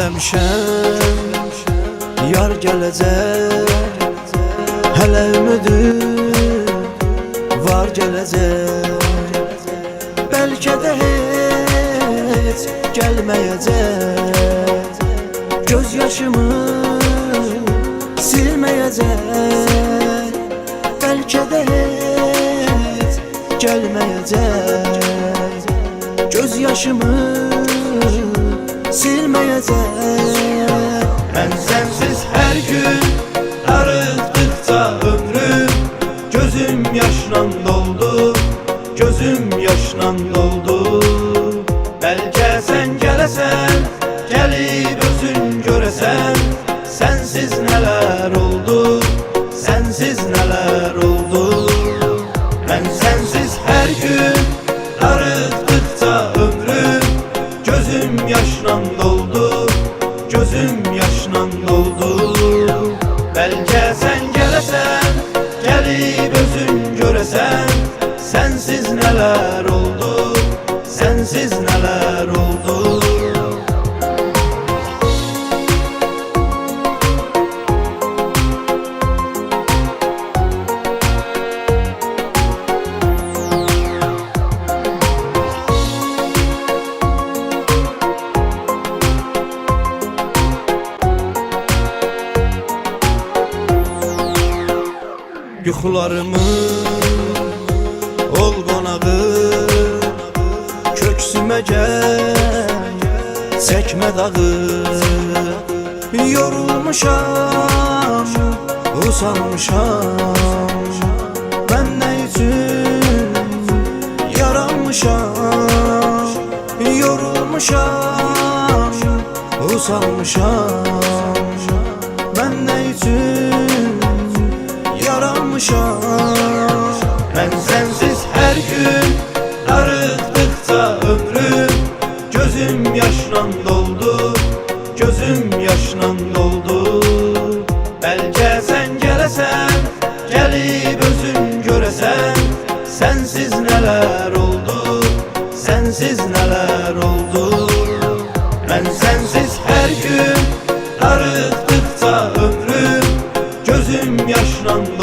Düşünməmişəm yar gələcək, hələ ümidim var gələcək. Bəlkə də heç gəlməyəcək, göz yaşımı silməyəcək. Bəlkə də heç gəlməyəcək, göz yaşımı silməyəcək. Mən sənsiz hər gün arıqdıqca ömrüm gözüm yaşla doldu, gözüm yaşla doldu. Bəlkə sən gələsən, gəlib özün görəsən, sənsiz nələr oldu, sənsiz nələr oldu. Mən sənsiz hər gün arıqdıqca ömrüm gözüm yaşla doldu, gözüm yaşla doldu. Bəlkə sən gələsən, gəlib özün görəsən, sənsiz nələr oldu, sənsiz nələr oldu. Yuxularımı ol qonağı, köksümə gəl, çəkmə dağı. Yorulmuşam, usanmışam, mən nə üçün yaranmışam. Yorulmuşam, usanmışam, mən nə üçün yaranmışam. Mən sənsiz hər gün arıqdıqca ömrüm gözüm yaşla doldu, gözüm yaşla doldu. Bəlkə sən gələsən, gəlib özün görəsən, sənsiz nələr oldu, sənsiz nələr oldu. Mən sənsiz hər gün arıqdıqca ömrüm gözüm yaşla doldu,